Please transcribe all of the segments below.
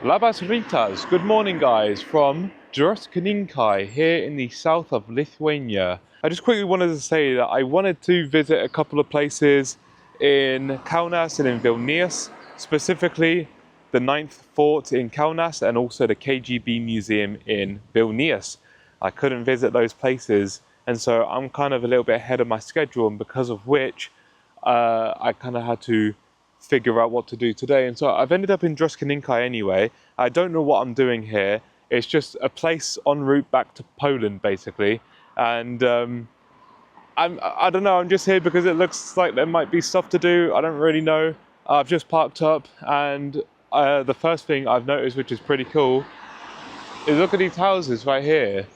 Labas Ritas, good morning guys, from Druskininkai here in the south of Lithuania. I just quickly wanted to say that I wanted to visit a couple of places in Kaunas and in Vilnius, specifically the 9th Fort in Kaunas and also the KGB Museum in Vilnius. I couldn't visit those places, and so I'm kind of a little bit ahead of my schedule, and because of which I kind of had to figure out what to do today. And so I've ended up in Druskininkai anyway. I don't know what I'm doing here. It's just a place en route back to Poland, basically. And I don't know, I'm just here because it looks like there might be stuff to do. I don't really know. I've just parked up, and the first thing I've noticed, which is pretty cool, is look at these houses right here.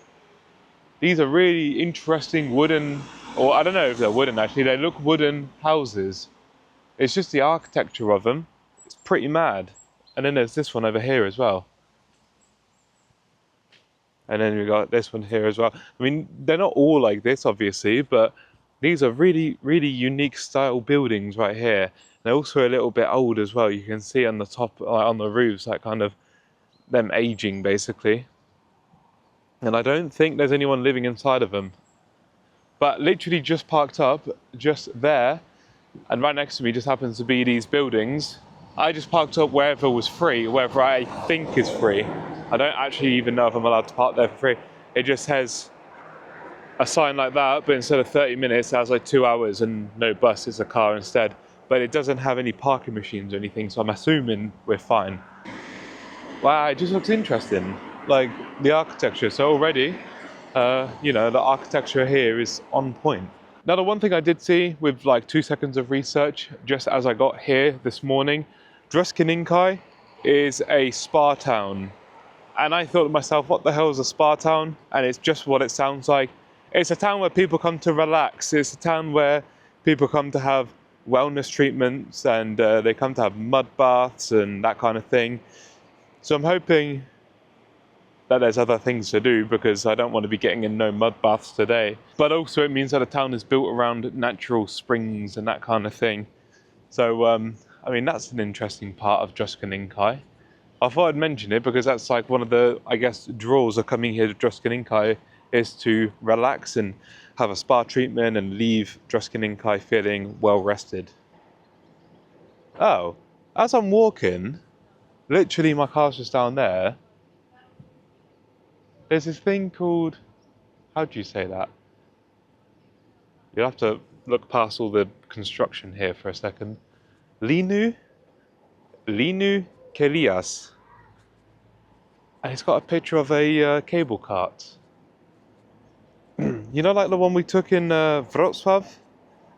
These are really interesting wooden, or I don't know if they're wooden actually, they look wooden houses. It's just the architecture of them. It's pretty mad. And then there's this one over here as well. And then we got this one here as well. I mean, they're not all like this, obviously, but these are really, really unique style buildings right here. They're also a little bit old as well. You can see on the top, on the roofs, like kind of them aging, basically. And I don't think there's anyone living inside of them. But literally just parked up, just there. And right next to me just happens to be these buildings. I just parked up wherever was free, wherever I think is free. I don't actually even know if I'm allowed to park there for free. It just has a sign like that, but instead of 30 minutes, it has like 2 hours and no bus, it's a car instead. But it doesn't have any parking machines or anything, so I'm assuming we're fine. Wow, it just looks interesting. Like the architecture, so already, you know, the architecture here is on point. Now, the one thing I did see with like 2 seconds of research, just as I got here this morning, Druskininkai is a spa town. And I thought to myself, what the hell is a spa town? And it's just what it sounds like. It's a town where people come to relax. It's a town where people come to have wellness treatments, and they come to have mud baths and that kind of thing. So I'm hoping that there's other things to do, because I don't want to be getting in no mud baths today. But also it means that the town is built around natural springs and that kind of thing. So, I mean, that's an interesting part of Druskininkai. I thought I'd mention it because that's like one of the, I guess, draws of coming here to Druskininkai, is to relax and have a spa treatment and leave Druskininkai feeling well rested. Oh, as I'm walking, literally my car's just down there. There's this thing called, how do you say that? You'll have to look past all the construction here for a second. Linu Kelias. And it's got a picture of a cable cart. You know, like the one we took in Wrocław?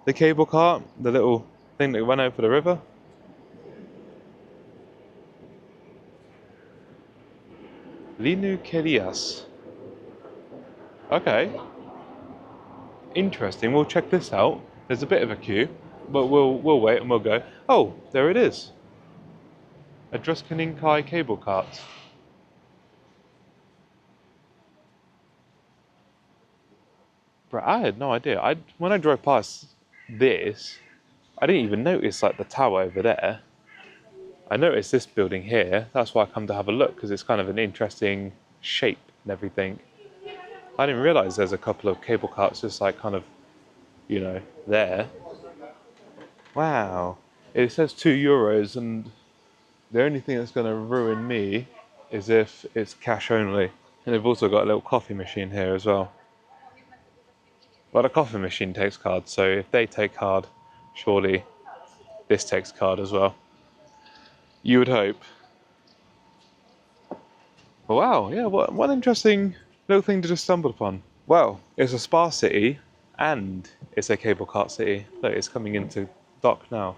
The cable cart, the little thing that went over the river? Linu Kelias. Okay. Interesting. We'll check this out. There's a bit of a queue, but we'll wait and we'll go. Oh, there it is. A Druskininkai cable cart. But I had no idea. When I drove past this, I didn't even notice like the tower over there. I noticed this building here. That's why I come to have a look, because it's kind of an interesting shape and everything. I didn't realise there's a couple of cable carts just like kind of, you know, there. Wow. It says €2, and the only thing that's going to ruin me is if it's cash only. And they've also got a little coffee machine here as well. But a coffee machine takes card, so if they take card, surely this takes card as well. You would hope. But wow, yeah, what an interesting little thing to just stumble upon. Well, it's a spa city and it's a cable cart city. Look, it's coming into dock now.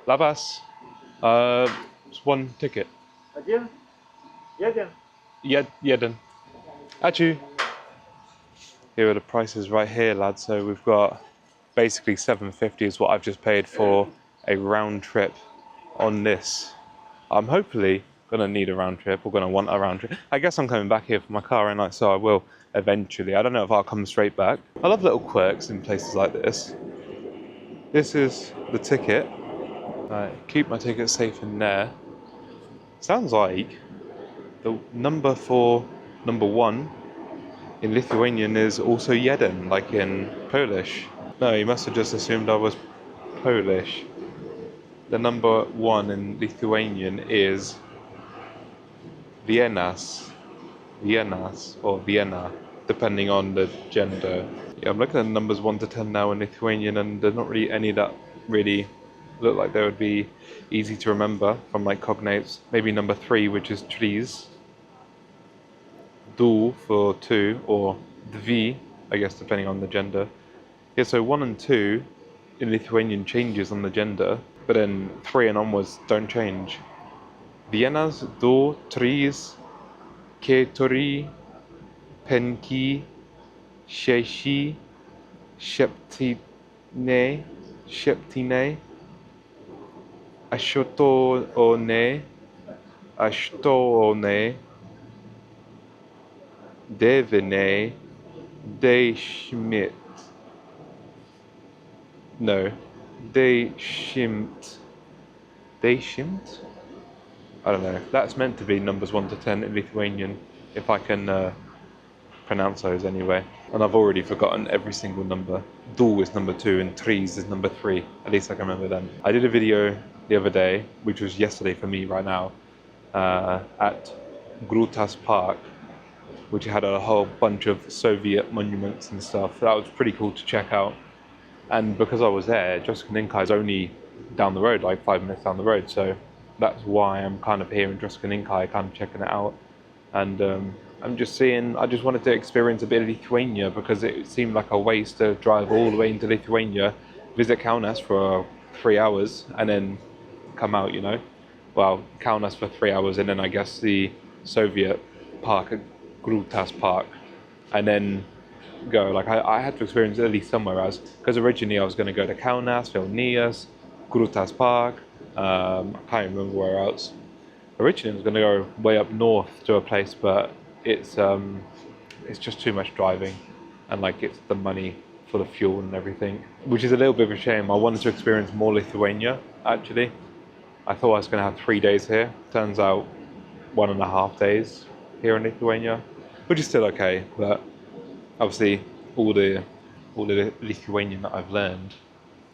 Labas. It's one ticket. Jeden. Achu. Here are the prices right here, lads. So we've got basically $7.50 is what I've just paid for a round trip on this. I'm hopefully gonna need a round trip, or gonna want a round trip. I guess I'm coming back here for my car, and so I will eventually. I don't know if I'll come straight back. I love little quirks in places like this. This is the ticket. Right, keep my ticket safe in there. Sounds like the number for number 1 in Lithuanian is also jeden, like in Polish. No, he must have just assumed I was Polish. The number 1 in Lithuanian is Vienas. Vienas or Vienna, depending on the gender. Yeah, I'm looking at numbers 1 to 10 now in Lithuanian, and there's not really any that really look like they would be easy to remember from like cognates. Maybe number 3, which is trees. Du for 2, or dvi, I guess, depending on the gender. Yeah, so 1 and 2 in Lithuanian changes on the gender, but then 3 and onwards don't change. Vienas, du, trees, keturi, penki, sheshi, septine, ashtoone, devine, deshmit. No, deshimt. Deshimt? I don't know. That's meant to be numbers 1 to 10 in Lithuanian, if I can pronounce those anyway. And I've already forgotten every single number. Du is number 2 and trees is number 3. At least I can remember them. I did a video the other day, which was yesterday for me right now, at Gydyklų Park, which had a whole bunch of Soviet monuments and stuff. That was pretty cool to check out. And because I was there, Druskininkai is only down the road, like 5 minutes down the road. So that's why I'm kind of here in Druskininkai, kind of checking it out. And I'm just seeing, I just wanted to experience a bit of Lithuania, because it seemed like a waste to drive all the way into Lithuania, visit Kaunas for 3 hours, and then come out, you know. Well, Kaunas for 3 hours, and then I guess the Soviet park, Gydyklų Park, and then go. Like I had to experience at least somewhere else, because originally I was going to go to Kaunas, Vilnius, Gydyklų Park. I can't remember where else. Originally I was going to go way up north to a place, but it's just too much driving, and like it's the money for the fuel and everything, which is a little bit of a shame. I wanted to experience more Lithuania actually. I thought I was going to have 3 days here. Turns out 1.5 days here in Lithuania, which is still okay, but obviously all the Lithuanian that I've learned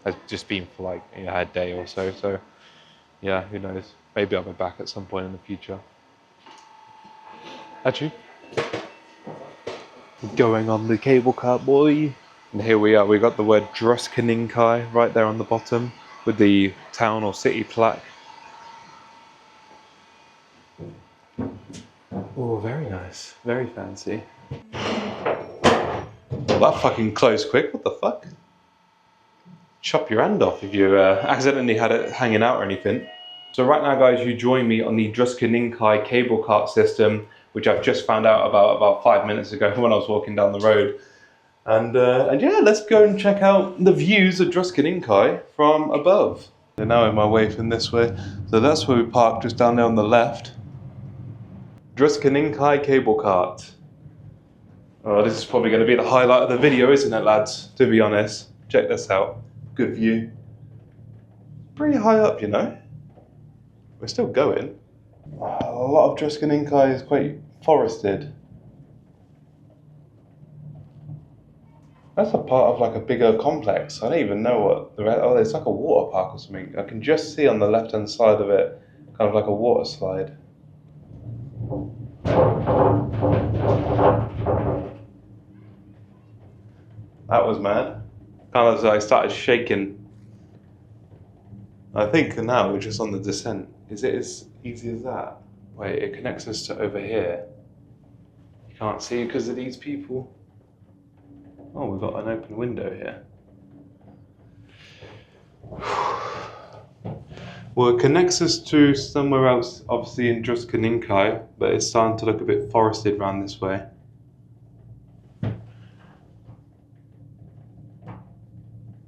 has just been for like a day or so. So yeah, who knows? Maybe I'll be back at some point in the future. Actually, going on the cable car, boy. And here we are. We got the word Druskininkai right there on the bottom with the town or city plaque. Oh, very nice. Very fancy. Well, that fucking closed quick. What the fuck? Chop your hand off if you accidentally had it hanging out or anything. So right now, guys, you join me on the Druskininkai cable cart system, which I've just found out about 5 minutes ago when I was walking down the road. And yeah, let's go and check out the views of Druskininkai from above. So now I'm my way from this way. So that's where we parked, just down there on the left. Druskininkai cable cart. Oh, this is probably going to be the highlight of the video, isn't it, lads? To be honest. Check this out. Good view. Pretty high up, you know. We're still going. A lot of Druskininkai is quite forested. That's a part of like a bigger complex. I don't even know what the rest. Oh, it's like a water park or something. I can just see on the left-hand side of it, kind of like a water slide. That was mad. Kind of as I started shaking. I think now we're just on the descent. Is it as easy as that? Wait, it connects us to over here. You can't see because of these people. Oh, we've got an open window here. Well, it connects us to somewhere else, obviously in Druskininkai, but it's starting to look a bit forested around this way.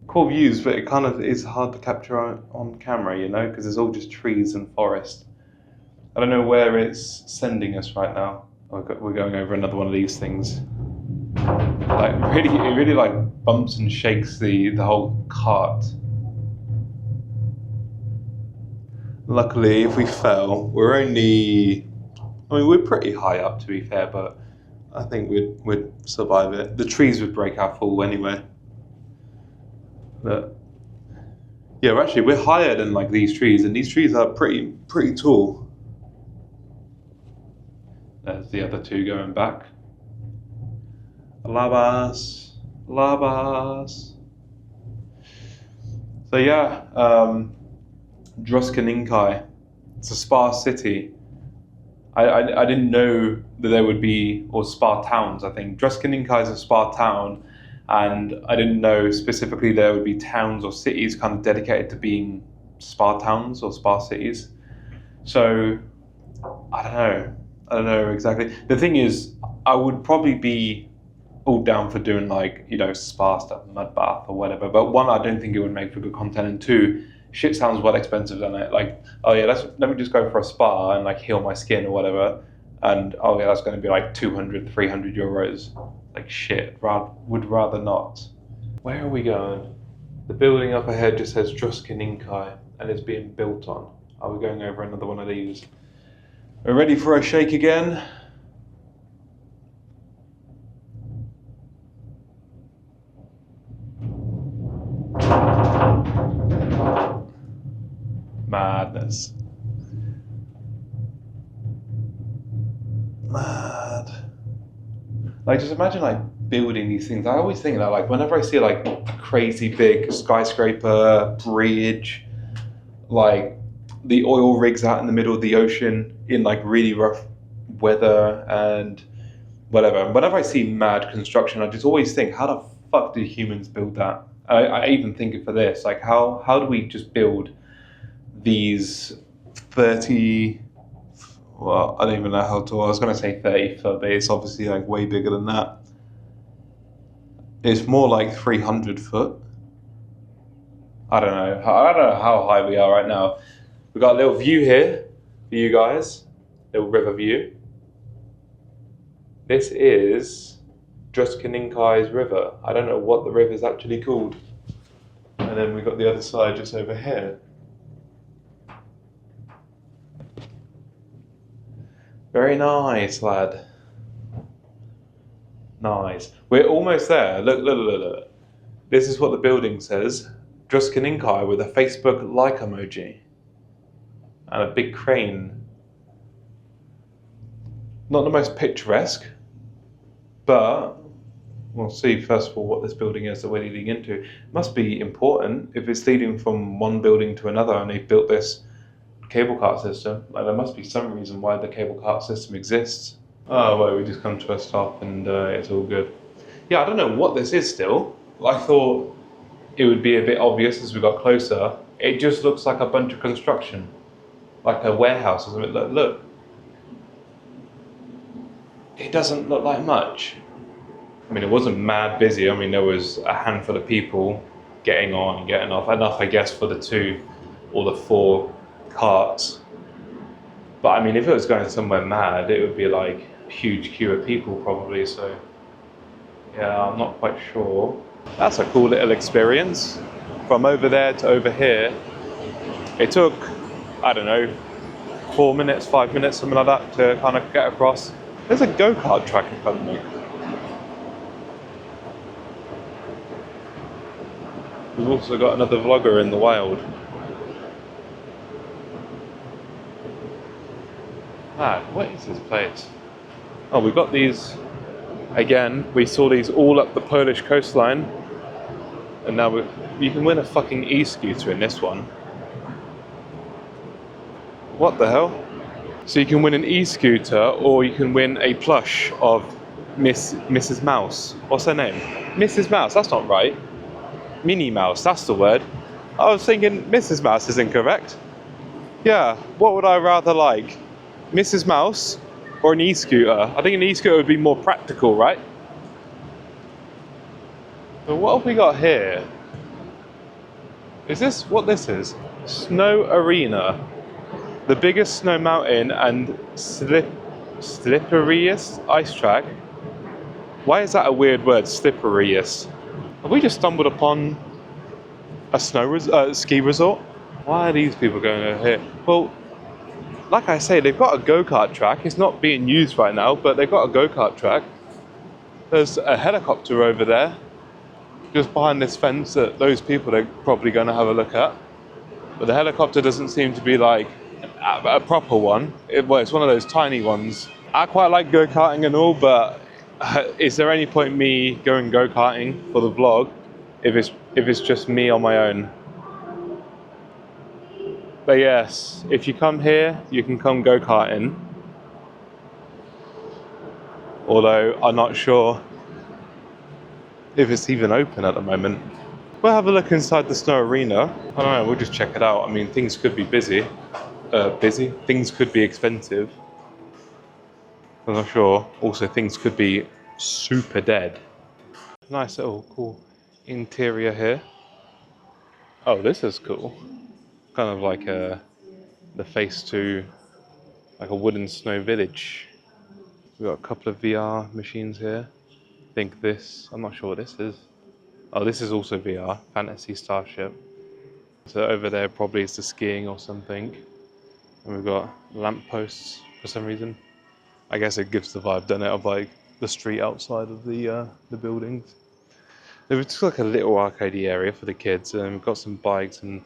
Cool views, but it kind of is hard to capture on camera, you know, because it's all just trees and forest. I don't know where it's sending us right now. We're going over another one of these things. Like it really like bumps and shakes the whole cart. Luckily, if we fell, we're only... I mean, we're pretty high up, to be fair, but I think we'd survive it. The trees would break our fall anyway. But yeah, actually, we're higher than like these trees, and these trees are pretty tall. There's the other two going back. Labas, labas. So yeah, Druskininkai. It's a spa city. I didn't know that there would be, or spa towns, I think. Druskininkai is a spa town, and I didn't know specifically there would be towns or cities kind of dedicated to being spa towns or spa cities. So, I don't know exactly. The thing is, I would probably be all down for doing like, you know, spa stuff, mud bath or whatever. But one, I don't think it would make for good content, and two, shit sounds well expensive, doesn't it? Like, oh yeah, let me just go for a spa and like heal my skin or whatever. And oh yeah, that's going to be like 200, 300 euros. Like shit, would rather not. Where are we going? The building up ahead just says Druskininkai and it's being built on. Are we going over another one of these? We're ready for a shake again. Madness. Mad. Like, just imagine like building these things. I always think that like whenever I see like a crazy big skyscraper, bridge, like the oil rigs out in the middle of the ocean in like really rough weather and whatever. Whenever I see mad construction, I just always think, how the fuck did humans build that? I even think it for this, like how do we just build these 30, well, I don't even know how tall, I was going to say 30 foot, but it's obviously like way bigger than that. It's more like 300 foot. I don't know how high we are right now. We've got a little view here for you guys, little river view. This is Druskininkai's river. I don't know what the river is actually called. And then we've got the other side just over here. Very nice, lad. Nice. We're almost there. Look. This is what the building says. Druskininkai with a Facebook like emoji. And a big crane. Not the most picturesque, but we'll see first of all what this building is that we're leading into. It must be important if it's leading from one building to another and they've built this cable cart system. Like, there must be some reason why the cable cart system exists. Oh, well, we just come to a stop and it's all good. Yeah, I don't know what this is still. I thought it would be a bit obvious as we got closer. It just looks like a bunch of construction. Like a warehouse or something. Look. It doesn't look like much. I mean, it wasn't mad busy. I mean, there was a handful of people getting on and getting off. Enough, I guess, for the 2 or the 4 carts. But I mean, if it was going somewhere mad, it would be like a huge queue of people probably. So yeah, I'm not quite sure. That's a cool little experience. From over there to over here, it took, I don't know, 4 minutes, 5 minutes, something like that to kind of get across. There's a go-kart track in front of me. We've also got another vlogger in the wild. Man, what is this place? Oh, we've got these, again, we saw these all up the Polish coastline. And now you can win a fucking e-scooter in this one. What the hell? So you can win an e-scooter or you can win a plush of Mrs. Mouse. What's her name? Mrs. Mouse, that's not right. Minnie Mouse, that's the word. I was thinking Mrs. Mouse is incorrect. Yeah, what would I rather like? Mrs. Mouse or an e-scooter? I think an e-scooter would be more practical, right? But what have we got here? Is this what this is? Snow Arena. The biggest snow mountain and slipperiest ice track. Why is that a weird word, slipperiest? Have we just stumbled upon a ski resort? Why are these people going over here? Well, like I say, they've got a go-kart track. It's not being used right now, but they've got a go-kart track. There's a helicopter over there, just behind this fence that those people are probably going to have a look at. But the helicopter doesn't seem to be like a proper one. Well, it's one of those tiny ones. I quite like go-karting and all, but is there any point me going go-karting for the vlog if it's just me on my own? But yes, if you come here, you can come go-karting. Although I'm not sure if it's even open at the moment. We'll have a look inside the snow arena. I don't know, we'll just check it out. I mean, things could be busy. Things could be expensive. I'm not sure. Also, things could be super dead. Nice little cool interior here. Oh, this is cool. Kind of like the face to like a wooden snow village. We've got a couple of VR machines here. I think this, I'm not sure what this is. Oh, this is also VR, Fantasy Starship. So over there probably is the skiing or something. And we've got lampposts for some reason. I guess it gives the vibe, doesn't it, of like the street outside of the buildings. It's just like a little arcade area for the kids, and we've got some bikes, and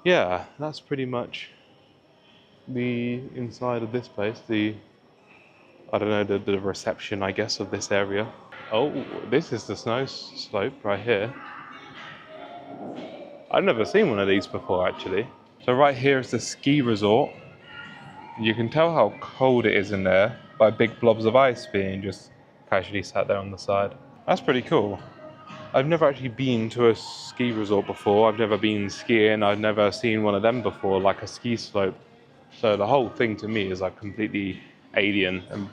yeah, that's pretty much the inside of this place. I don't know, the reception, I guess, of this area. Oh, this is the snow slope right here. I've never seen one of these before, actually. So right here is the ski resort. You can tell how cold it is in there by big blobs of ice being just casually sat there on the side. That's pretty cool. I've never actually been to a ski resort before. I've never been skiing. I've never seen one of them before, like a ski slope. So the whole thing to me is like completely alien and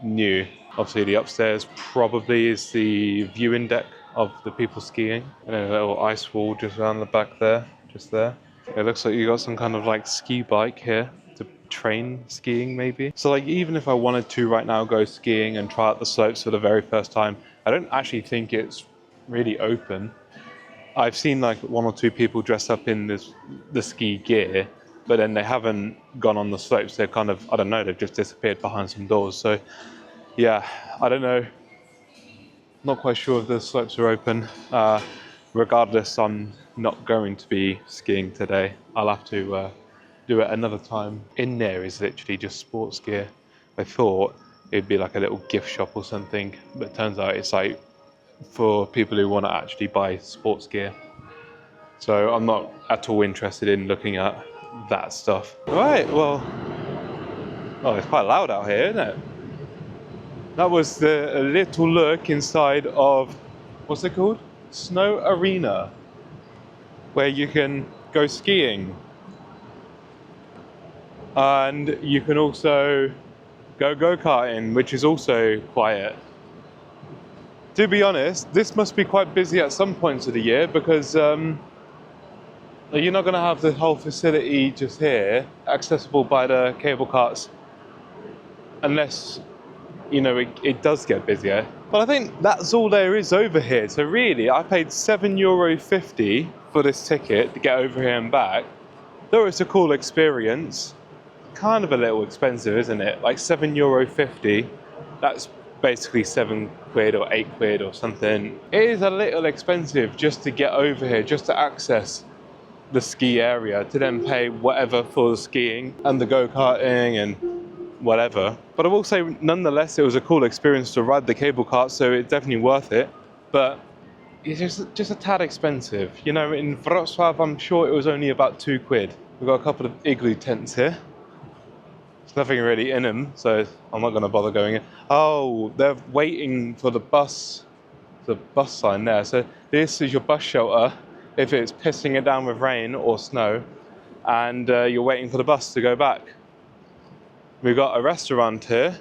new. Obviously the upstairs probably is the viewing deck of the people skiing. And then a little ice wall just around the back there, just there. It looks like you got some kind of like ski bike here to train skiing maybe. So like even if I wanted to right now go skiing and try out the slopes for the very first time, I don't actually think it's really open. I've seen like one or two people dressed up in the ski gear, but then they haven't gone on the slopes. They're kind of, I don't know, they've just disappeared behind some doors. So yeah, I don't know. Not quite sure if the slopes are open. Regardless, I'm not going to be skiing today. I'll have to do it another time. In there is literally just sports gear. I thought it'd be like a little gift shop or something, but it turns out it's like for people who want to actually buy sports gear. So I'm not at all interested in looking at that stuff. Right, well, oh, it's quite loud out here, isn't it? That was a little look inside of, what's it called? Snow Arena, where you can go skiing. And you can also go go-karting, which is also quiet. To be honest, this must be quite busy at some points of the year because you're not going to have the whole facility just here, accessible by the cable carts, unless, you know, it does get busier. But I think that's all there is over here. So really, I paid €7.50 for this ticket to get over here and back. Though it's a cool experience, kind of a little expensive, isn't it? Like €7.50, that's basically £7 or £8 or something. It is a little expensive just to get over here, just to access the ski area, to then pay whatever for the skiing and the go-karting and whatever. But I will say, nonetheless, it was a cool experience to ride the cable cart, so it's definitely worth it. But it's just a tad expensive. You know, in Wrocław, I'm sure it was only about £2. We've got a couple of igloo tents here. There's nothing really in them, so I'm not going to bother going in. Oh, they're waiting for the bus sign there. So this is your bus shelter if it's pissing it down with rain or snow, and you're waiting for the bus to go back. We've got a restaurant here.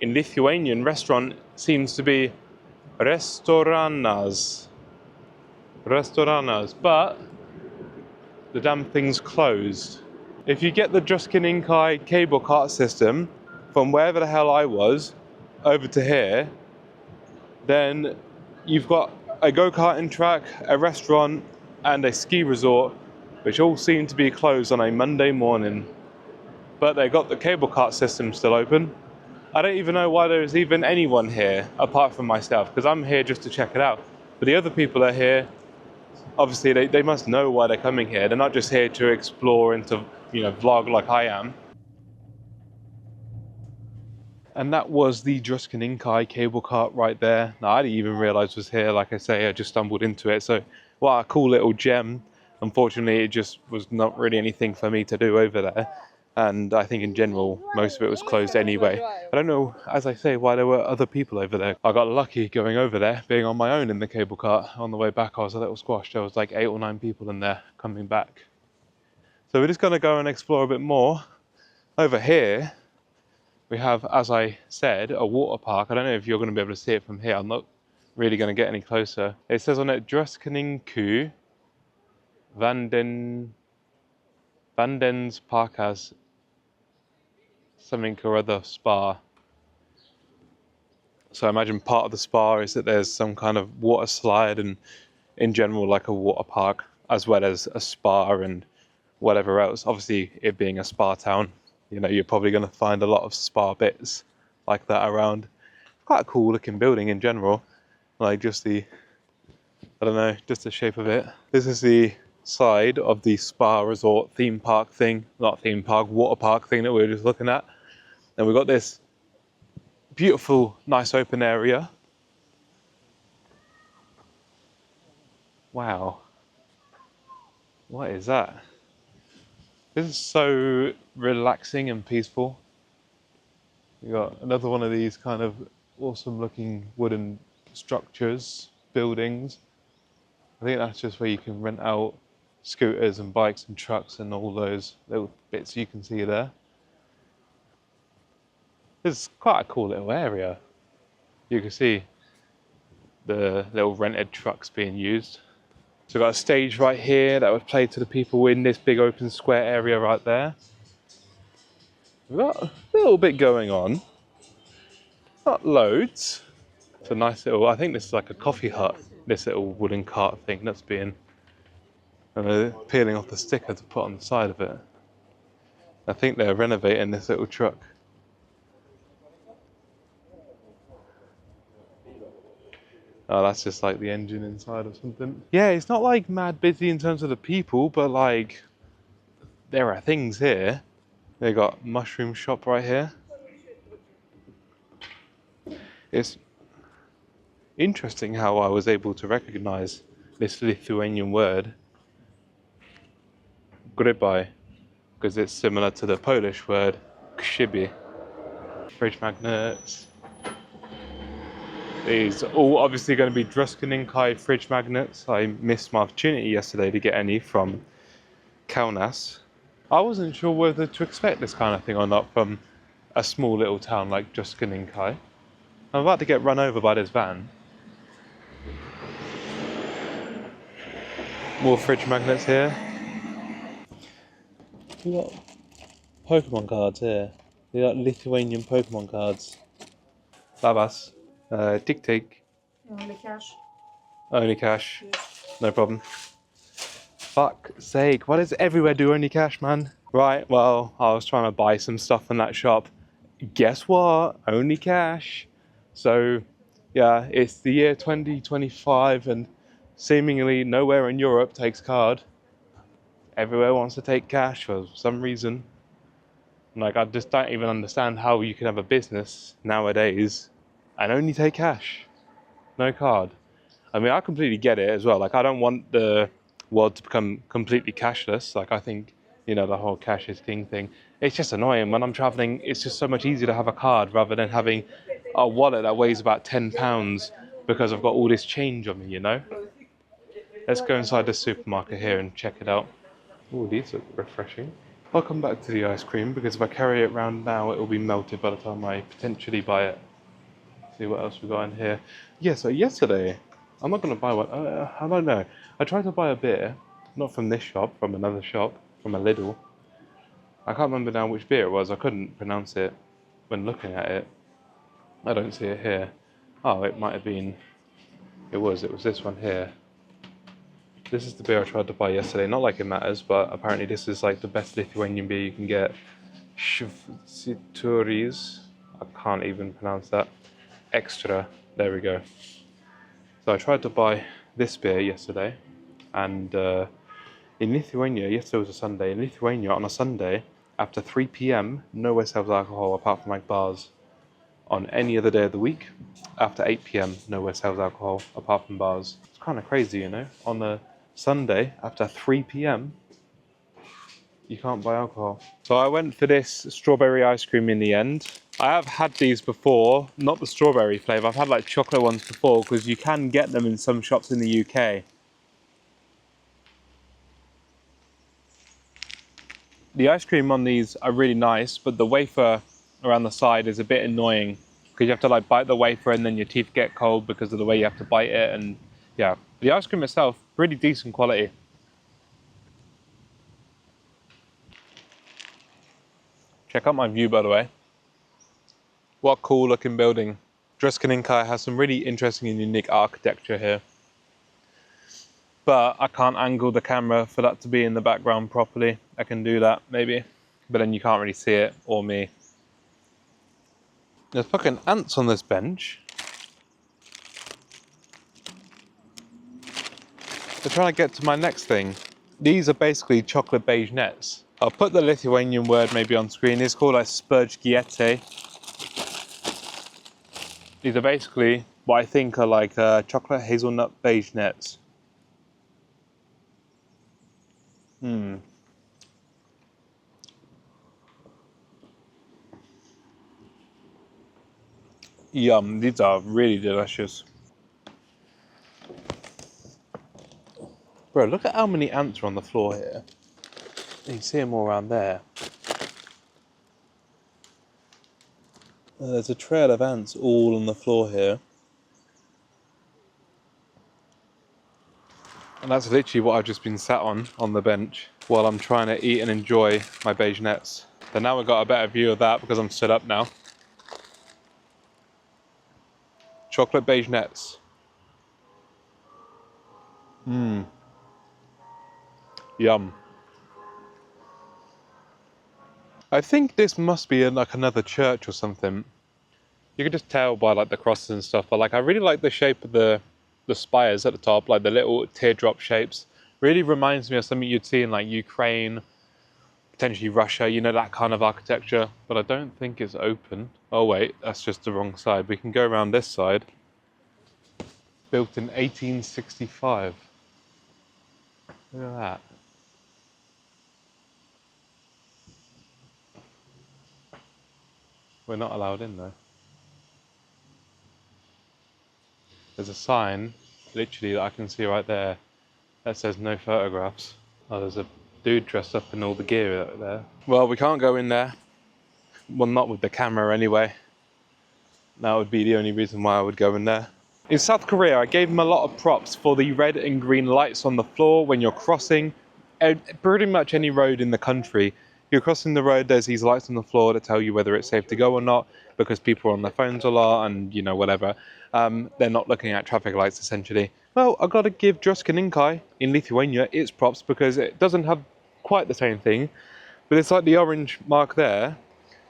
In Lithuanian, restaurant seems to be restoranas, but the damn thing's closed. If you get the Druskininkai cable cart system from wherever the hell I was over to here, then you've got a go-karting track, a restaurant, and a ski resort which all seem to be closed on a Monday morning. But they got the cable cart system still open. I don't even know why there's even anyone here apart from myself, because I'm here just to check it out. But the other people are here. Obviously, they must know why they're coming here. They're not just here to explore and to, vlog like I am. And that was the Druskininkai cable cart right there. Now, I didn't even realise was here. Like I say, I just stumbled into it. So, what a cool little gem. Unfortunately, it just was not really anything for me to do over there. And I think in general, most of it was closed anyway. I don't know, as I say, why there were other people over there. I got lucky going over there, being on my own in the cable cart. On the way back, I was a little squashed. There was like 8 or 9 people in there coming back. So we're just going to go and explore a bit more. Over here, we have, as I said, a water park. I don't know if you're going to be able to see it from here. I'm not really going to get any closer. It says on it, Druskininkai Vandens Park has something or other spa. So I imagine part of the spa is that there's some kind of water slide and in general like a water park, as well as a spa and whatever else. Obviously, it being a spa town, you're probably going to find a lot of spa bits like that around. Quite a cool looking building in general. Like just the shape of it. This is the side of the spa resort theme park thing, not theme park, water park thing that we were just looking at. And we've got this beautiful, nice open area. Wow. What is that? This is so relaxing and peaceful. We got another one of these kind of awesome looking wooden structures, buildings. I think that's just where you can rent out scooters and bikes and trucks and all those little bits you can see there. It's quite a cool little area. You can see the little rented trucks being used. So we've got a stage right here that would play to the people in this big open square area right there. We've got a little bit going on. Not loads. It's a nice little, I think this is like a coffee hut, this little wooden cart thing that's being peeling off the sticker to put on the side of it. I think they're renovating this little truck. Oh, that's just like the engine inside or something. Yeah, it's not like mad busy in terms of the people, but like there are things here. They got mushroom shop right here. It's interesting how I was able to recognize this Lithuanian word, grybai, because it's similar to the Polish word grzyby. Fridge magnets. These are all obviously going to be Druskininkai fridge magnets. I missed my opportunity yesterday to get any from Kaunas. I wasn't sure whether to expect this kind of thing or not from a small little town like Druskininkai. I'm about to get run over by this van. More fridge magnets here. We got Pokemon cards here. We got Lithuanian Pokemon cards. Babas. Tic-tac. Only cash. Only cash. Yes. No problem. Fuck's sake, why does everywhere do only cash, man? Right, well, I was trying to buy some stuff in that shop. Guess what? Only cash. So, yeah, it's the year 2025 and seemingly nowhere in Europe takes card. Everywhere wants to take cash for some reason. Like, I just don't even understand how you can have a business nowadays and only take cash, no card. I mean, I completely get it as well. Like, I don't want the world to become completely cashless. Like, I think, the whole cash is king thing. It's just annoying. When I'm traveling, it's just so much easier to have a card rather than having a wallet that weighs about 10 pounds because I've got all this change on me, Let's go inside the supermarket here and check it out. Oh, these look refreshing. I'll come back to the ice cream because if I carry it around now, it will be melted by the time I potentially buy it. See what else we got in here. Yeah, so yesterday, I'm not going to buy one. I don't know. I tried to buy a beer, not from this shop, from another shop, from a Lidl. I can't remember now which beer it was. I couldn't pronounce it when looking at it. I don't see it here. Oh, it might have been. It was this one here. This is the beer I tried to buy yesterday. Not like it matters, but apparently this is like the best Lithuanian beer you can get. Švyturys. I can't even pronounce that. Extra. There we go. So I tried to buy this beer yesterday, and in Lithuania, yesterday was a Sunday, in Lithuania on a Sunday, after 3 p.m, nowhere sells alcohol apart from like bars. On any other day of the week, after 8 p.m, nowhere sells alcohol apart from bars. It's kind of crazy, you know? On a Sunday, after 3 p.m, you can't buy alcohol. So I went for this strawberry ice cream in the end. I have had these before, not the strawberry flavour. I've had like chocolate ones before because you can get them in some shops in the UK. The ice cream on these are really nice, but the wafer around the side is a bit annoying because you have to like bite the wafer and then your teeth get cold because of the way you have to bite it. And yeah, the ice cream itself, really decent quality. Check out my view, by the way. What a cool looking building. Druskininkai has some really interesting and unique architecture here. But I can't angle the camera for that to be in the background properly. I can do that, maybe. But then you can't really see it, or me. There's fucking ants on this bench. They're trying to get to my next thing. These are basically chocolate beignets. I'll put the Lithuanian word maybe on screen. It's called like Spurgytė. These are basically what I think are like chocolate hazelnut beignets. Yum, these are really delicious. Bro, look at how many ants are on the floor here. You can see them all around there. There's a trail of ants all on the floor here. And that's literally what I've just been sat on the bench, while I'm trying to eat and enjoy my beignets. But now we've got a better view of that because I'm stood up now. Chocolate beignets. Yum. I think this must be in like another church or something. You can just tell by like the crosses and stuff, but like I really like the shape of the spires at the top, like the little teardrop shapes. Really reminds me of something you'd see in like Ukraine, potentially Russia, you know, that kind of architecture. But I don't think it's open. Oh wait, that's just the wrong side. We can go around this side. Built in 1865. Look at that. We're not allowed in though. There's a sign, literally, that I can see right there that says no photographs. Oh, there's a dude dressed up in all the gear out there. Well, we can't go in there. Well, not with the camera anyway. That would be the only reason why I would go in there. In South Korea, I gave them a lot of props for the red and green lights on the floor when you're crossing pretty much any road in the country. You're crossing the road, there's these lights on the floor that tell you whether it's safe to go or not, because people are on their phones a lot and, you know, whatever. They're not looking at traffic lights, essentially. Well, I've got to give Druskininkai in Lithuania its props because it doesn't have quite the same thing, but it's like the orange mark there,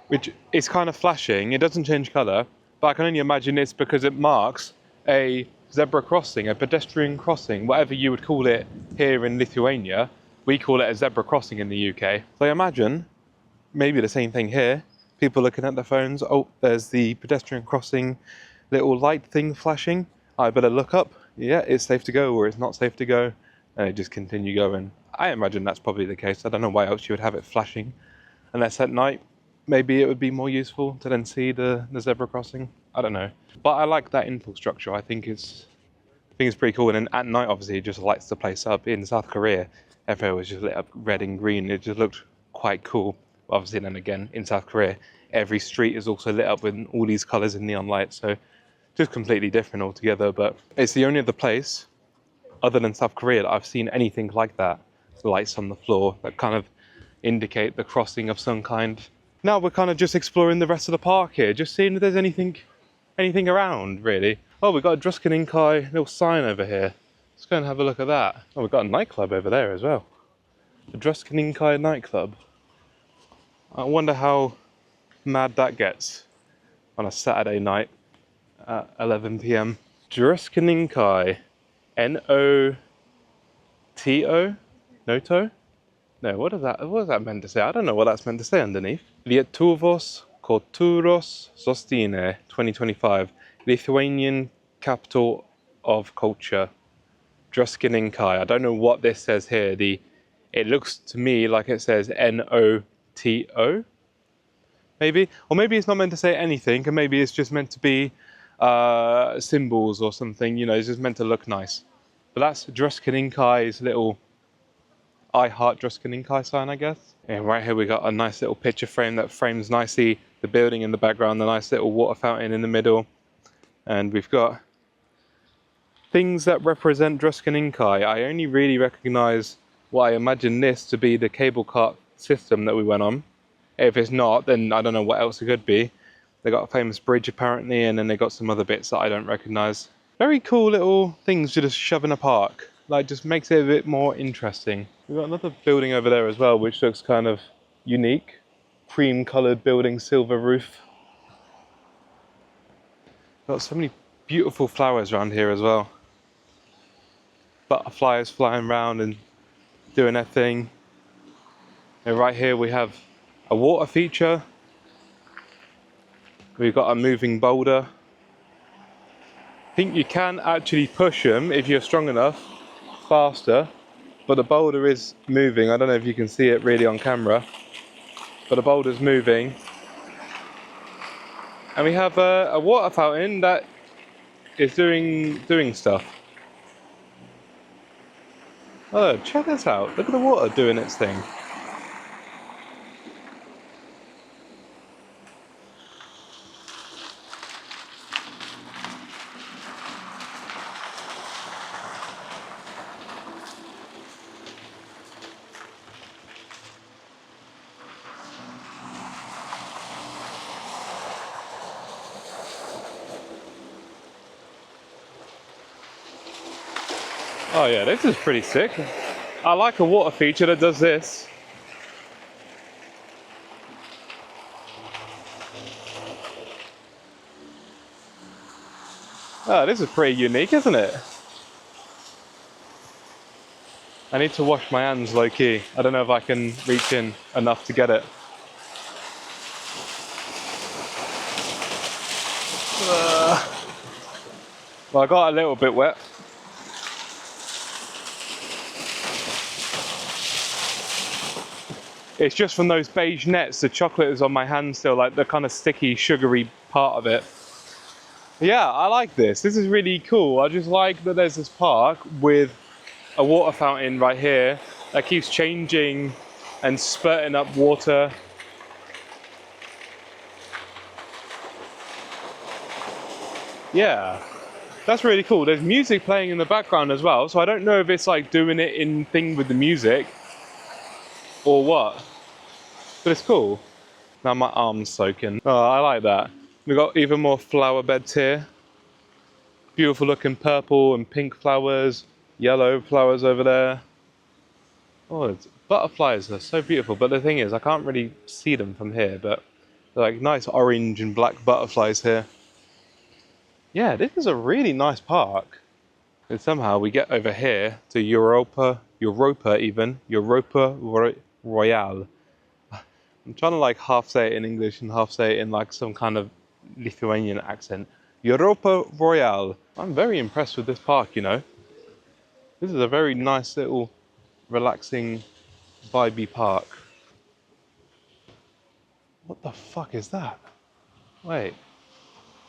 which is kind of flashing. It doesn't change colour, but I can only imagine it's because it marks a zebra crossing, a pedestrian crossing, whatever you would call it here in Lithuania. We call it a zebra crossing in the UK. So I imagine maybe the same thing here. People looking at their phones. Oh, there's the pedestrian crossing little light thing flashing. I better look up. Yeah, it's safe to go or it's not safe to go. And just continue going. I imagine that's probably the case. I don't know why else you would have it flashing. Unless at night, maybe it would be more useful to then see the zebra crossing. I don't know. But I like that infrastructure. I think it's pretty cool. And then at night, obviously, it just lights the place up. In South Korea, everywhere was just lit up red and green. It just looked quite cool. Obviously, then again, in South Korea, every street is also lit up with all these colours and neon lights. So just completely different altogether. But it's the only other place, other than South Korea, that I've seen anything like that. Lights on the floor that kind of indicate the crossing of some kind. Now we're kind of just exploring the rest of the park here, just seeing if there's anything around, really. Oh, we've got a Druskininkai little sign over here. Let's go and have a look at that. Oh, we've got a nightclub over there as well. The Druskininkai nightclub. I wonder how mad that gets on a Saturday night at 11 p.m. Druskininkai. N-O-T-O? Noto? No, what is that meant to say? I don't know what that's meant to say underneath. Lietuvos kultūros sostinė 2025. Lithuanian capital of culture. Druskininkai. I don't know what this says here. It looks to me like it says N-O-T-O. Maybe, or maybe it's not meant to say anything, and maybe it's just meant to be symbols or something. You know, it's just meant to look nice. But that's Druskininkai's little I Heart Druskininkai sign, I guess. And right here we got a nice little picture frame that frames nicely the building in the background, the nice little water fountain in the middle, and we've got things that represent Druskininkai. I only really recognise what I imagine this to be the cable cart system that we went on. If it's not, then I don't know what else it could be. They got a famous bridge apparently, and then they got some other bits that I don't recognise. Very cool little things to just shove in a park. Like, just makes it a bit more interesting. We've got another building over there as well, which looks kind of unique. Cream coloured building, silver roof. Got so many beautiful flowers around here as well. Butterflies flying around and doing their thing. And right here we have a water feature. We've got a moving boulder. I think you can actually push them if you're strong enough, faster, but the boulder is moving. I don't know if you can see it really on camera, but the boulder's moving. And we have a water fountain that is doing stuff. Oh, check this out. Look at the water doing its thing. Oh yeah, this is pretty sick. I like a water feature that does this. Oh, this is pretty unique, isn't it? I need to wash my hands low key. I don't know if I can reach in enough to get it. Well, I got a little bit wet. It's just from those beige nets. The chocolate is on my hand still, like the kind of sticky, sugary part of it. Yeah, I like this. This is really cool. I just like that there's this park with a water fountain right here that keeps changing and spurting up water. Yeah, that's really cool. There's music playing in the background as well, so I don't know if it's like doing it in thing with the music or what, but it's cool. Now my arm's soaking. Oh, I like that. We've got even more flower beds here. Beautiful looking purple and pink flowers, yellow flowers over there. Oh, it's, butterflies are so beautiful, but the thing is, I can't really see them from here, but they're like nice orange and black butterflies here. Yeah, this is a really nice park. And somehow we get over here to Europa Royale. I'm trying to like half say it in English and half say it in like some kind of Lithuanian accent. Europa Royale. I'm very impressed with this park, you know. This is a very nice little relaxing, vibey park. What the fuck is that? Wait,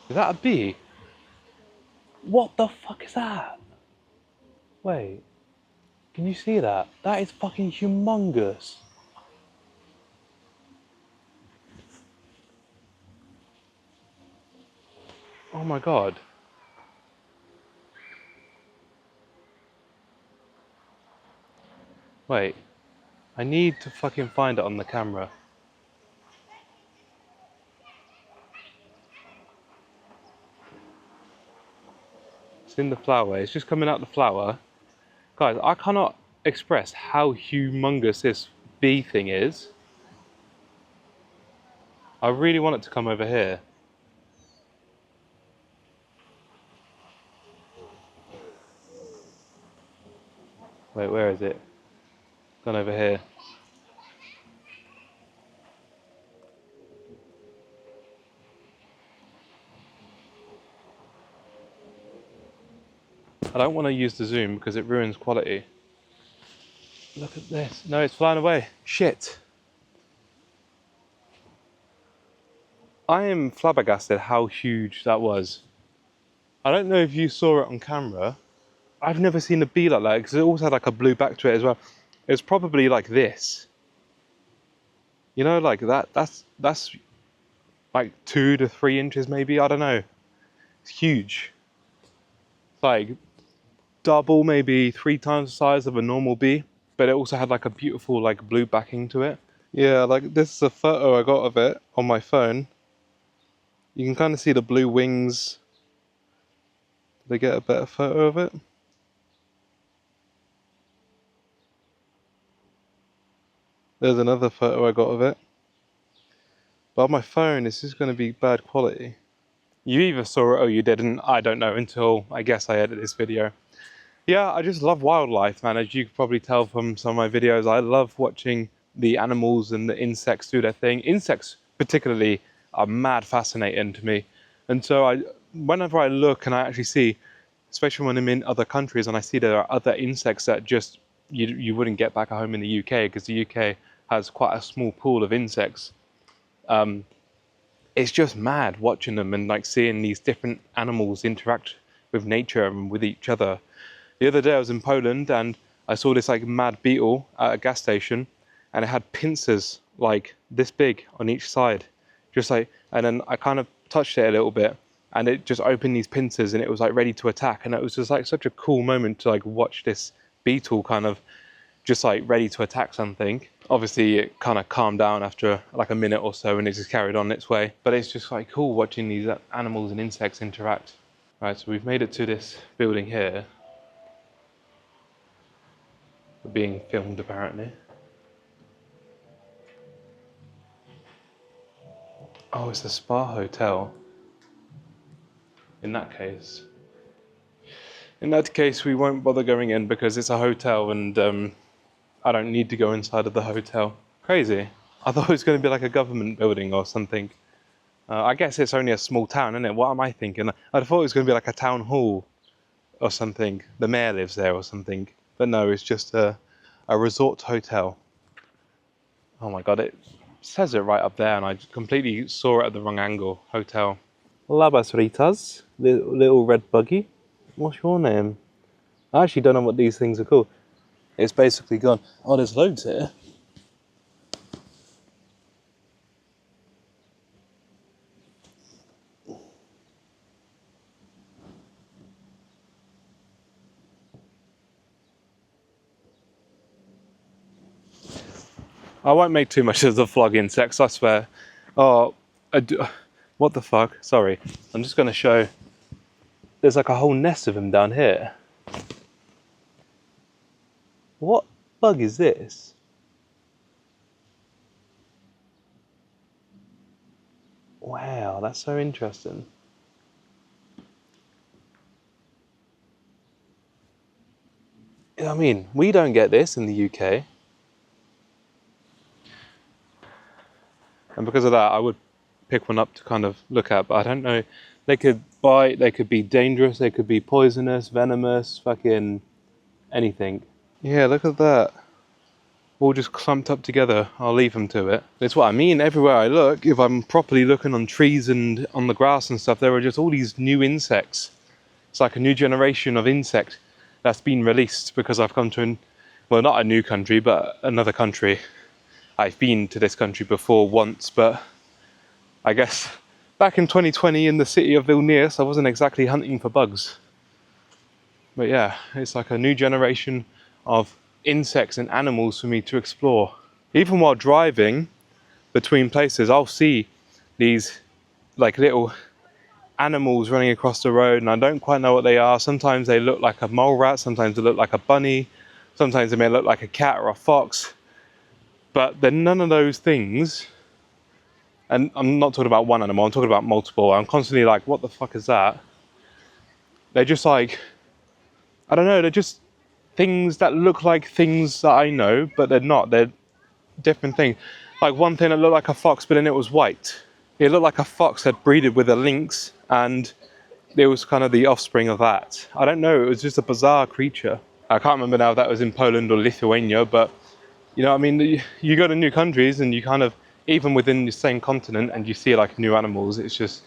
is that a bee? What the fuck is that? Wait, can you see that? That is fucking humongous. Oh my god. Wait, I need to fucking find it on the camera. It's in the flower. It's just coming out the flower. Guys, I cannot express how humongous this bee thing is. I really want it to come over here. Wait, where is it? Gone over here. I don't want to use the zoom because it ruins quality. Look at this. No, it's flying away. Shit. I am flabbergasted how huge that was. I don't know if you saw it on camera. I've never seen a bee like that because it also had like a blue back to it as well. It was probably like this. You know, like that. That's like 2 to 3 inches maybe. I don't know. It's huge. It's like double, maybe 3 times the size of a normal bee. But it also had like a beautiful like blue backing to it. Yeah, like this is a photo I got of it on my phone. You can kind of see the blue wings. Did they get a better photo of it? There's another photo I got of it. But on my phone, this is going to be bad quality. You either saw it or you didn't. I don't know until I guess I edit this video. Yeah, I just love wildlife, man. As you can probably tell from some of my videos, I love watching the animals and the insects do their thing. Insects particularly are mad fascinating to me. And so whenever I look and I actually see, especially when I'm in other countries and I see there are other insects that just you wouldn't get back at home in the UK, because the UK has quite a small pool of insects. It's just mad watching them and like seeing these different animals interact with nature and with each other. The other day I was in Poland and I saw this like mad beetle at a gas station, and it had pincers like this big on each side, just like, and then I kind of touched it a little bit and it just opened these pincers and it was like ready to attack, and it was just like such a cool moment to like watch this beetle kind of just like ready to attack something. Obviously it kind of calmed down after like a minute or so and it just carried on its way, but it's just like cool watching these animals and insects interact. Right, so we've made it to this building here. We're being filmed apparently. Oh, it's a spa hotel. In that case we won't bother going in because it's a hotel and I don't need to go inside of the hotel. Crazy. I thought it was going to be like a government building or something. I guess it's only a small town, isn't it? What am I thinking? I thought it was going to be like a town hall or something. The mayor lives there or something. But no, it's just a resort hotel. Oh my god, it says it right up there and I completely saw it at the wrong angle. Hotel. Labas Ritas, little red buggy. What's your name? I actually don't know what these things are called. It's basically gone. Oh, there's loads here. I won't make too much of the vlog insects, I swear. Oh, what the fuck? Sorry. I'm just going to show. There's like a whole nest of them down here. What bug is this? Wow, that's so interesting. I mean, we don't get this in the UK. And because of that, I would pick one up to kind of look at, but I don't know. They could bite, they could be dangerous, they could be poisonous, venomous, fucking anything. Yeah, look at that. All just clumped up together. I'll leave them to it. That's what I mean. Everywhere I look, if I'm properly looking on trees and on the grass and stuff, there are just all these new insects. It's like a new generation of insect that's been released because I've come to, well, not a new country, but another country. I've been to this country before once, but I guess back in 2020 in the city of Vilnius, I wasn't exactly hunting for bugs. But yeah, it's like a new generation of insects and animals for me to explore. Even while driving between places, I'll see these like little animals running across the road, and I don't quite know what they are. Sometimes they look like a mole rat, sometimes they look like a bunny, sometimes they may look like a cat or a fox, but they're none of those things. And I'm not talking about one animal, I'm talking about multiple. I'm constantly like, what the fuck is that? They're just like, I don't know, they're just things that look like things that I know, but they're not. They're different things. Like one thing that looked like a fox, but then it was white. It looked like a fox had breeded with a lynx, and it was kind of the offspring of that. I don't know, it was just a bizarre creature. I can't remember now if that was in Poland or Lithuania, but you know, I mean, you go to new countries and you kind of, even within the same continent, and you see like new animals, it's just,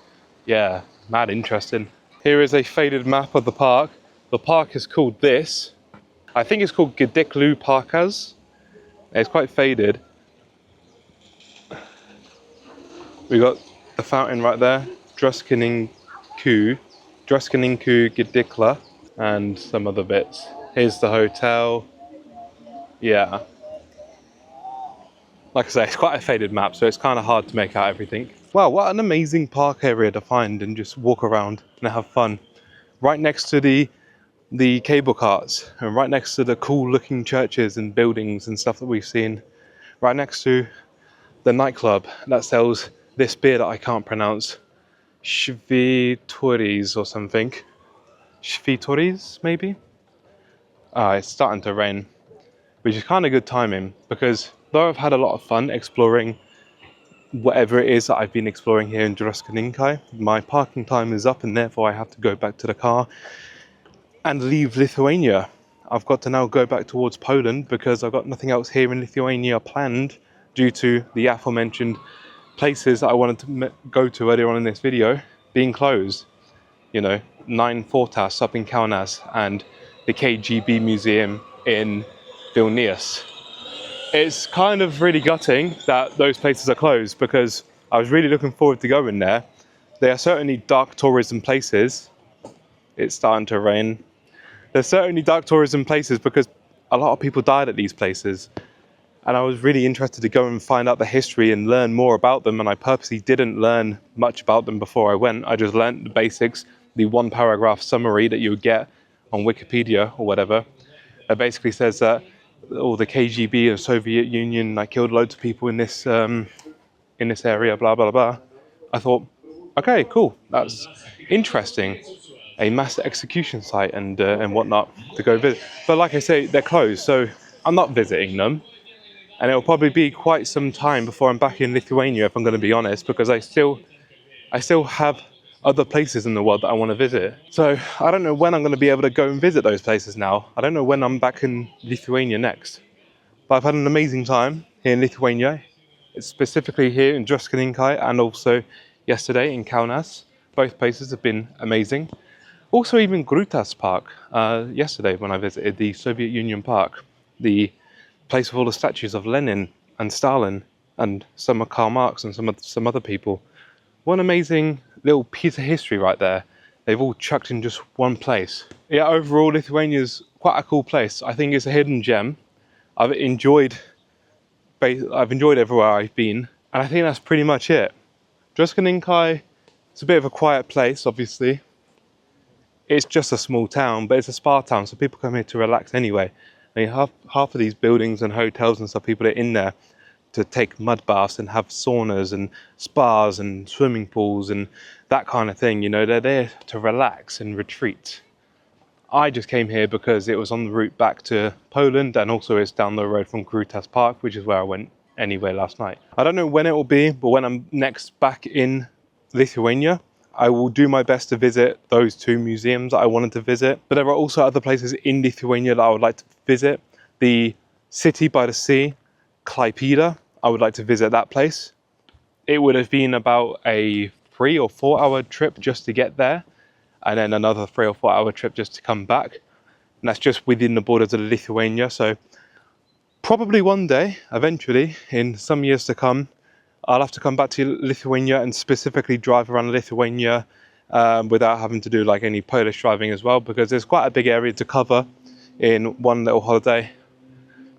yeah, mad interesting. Here is a faded map of the park. The park is called this. I think it's called Gydyklų Park. It's quite faded. We got the fountain right there, Druskininkai, Gydyklų, and some other bits. Here's the hotel. Yeah. Like I say, it's quite a faded map, so it's kind of hard to make out everything. Wow, what an amazing park area to find and just walk around and have fun. Right next to the cable cars, and right next to the cool looking churches and buildings and stuff that we've seen. Right next to the nightclub that sells this beer that I can't pronounce. Švyturys or something. Švyturys, maybe? It's starting to rain, which is kind of good timing, because though I've had a lot of fun exploring whatever it is that I've been exploring here in Druskininkai, my parking time is up and therefore I have to go back to the car and leave Lithuania. I've got to now go back towards Poland because I've got nothing else here in Lithuania planned due to the aforementioned places that I wanted to go to earlier on in this video being closed. You know, 9 Fortas up in Kaunas and the KGB museum in Vilnius. It's kind of really gutting that those places are closed because I was really looking forward to going there. They are certainly dark tourism places. It's starting to rain. There's certainly dark tourism places because a lot of people died at these places. And I was really interested to go and find out the history and learn more about them. And I purposely didn't learn much about them before I went. I just learned the basics, the 1 paragraph summary that you would get on Wikipedia or whatever. It basically says that the KGB and Soviet Union killed loads of people in this area, blah, blah, blah. I thought, okay, cool, that's interesting. A mass execution site and whatnot to go visit. But like I say, they're closed, so I'm not visiting them. And it'll probably be quite some time before I'm back in Lithuania, if I'm going to be honest, because I still have other places in the world that I want to visit. So I don't know when I'm going to be able to go and visit those places now. I don't know when I'm back in Lithuania next. But I've had an amazing time here in Lithuania. It's specifically here in Druskininkai and also yesterday in Kaunas. Both places have been amazing. Also even Gydyklų Park yesterday when I visited the Soviet Union Park. The place with all the statues of Lenin and Stalin and some of Karl Marx and some other people. What an amazing little piece of history right there. They've all chucked in just one place. Yeah, overall Lithuania's quite a cool place. I think it's a hidden gem. I've enjoyed everywhere I've been, and I think that's pretty much it. Druskininkai, it's a bit of a quiet place, obviously. It's just a small town, but it's a spa town, so people come here to relax anyway. I mean, half of these buildings and hotels and stuff, people are in there to take mud baths and have saunas and spas and swimming pools and that kind of thing. You know, they're there to relax and retreat. I just came here because it was on the route back to Poland, and also it's down the road from Gydyklų Park, which is where I went anyway last night. I don't know when it will be, but when I'm next back in Lithuania, I will do my best to visit those 2 museums that I wanted to visit. But there are also other places in Lithuania that I would like to visit. The city by the sea, Klaipėda, I would like to visit that place. It would have been about a 3 or 4 hour trip just to get there, and then another 3 or 4 hour trip just to come back. And that's just within the borders of Lithuania. So probably one day, eventually, in some years to come, I'll have to come back to Lithuania and specifically drive around Lithuania without having to do any Polish driving as well, because there's quite a big area to cover in one little holiday.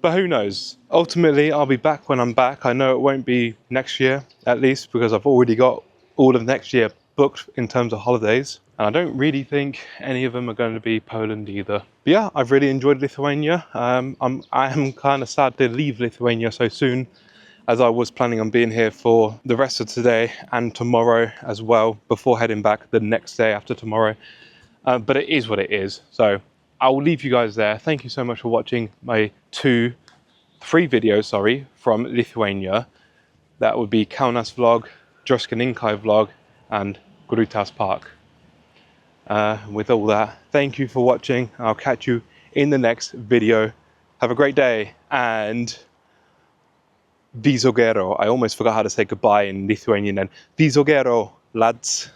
But who knows? Ultimately, I'll be back when I'm back. I know it won't be next year, at least, because I've already got all of next year booked in terms of holidays, and I don't really think any of them are going to be Poland either. But yeah, I've really enjoyed Lithuania. I am kind of sad to leave Lithuania so soon, as I was planning on being here for the rest of today and tomorrow as well, before heading back the next day after tomorrow. But it is what it is. So I will leave you guys there. Thank you so much for watching my three videos, sorry, from Lithuania. That would be Kaunas vlog, Druskininkai vlog, and Gydyklų Park. With all that, thank you for watching. I'll catch you in the next video. Have a great day, and viso gero. I almost forgot how to say goodbye in Lithuanian then. Viso gero, lads.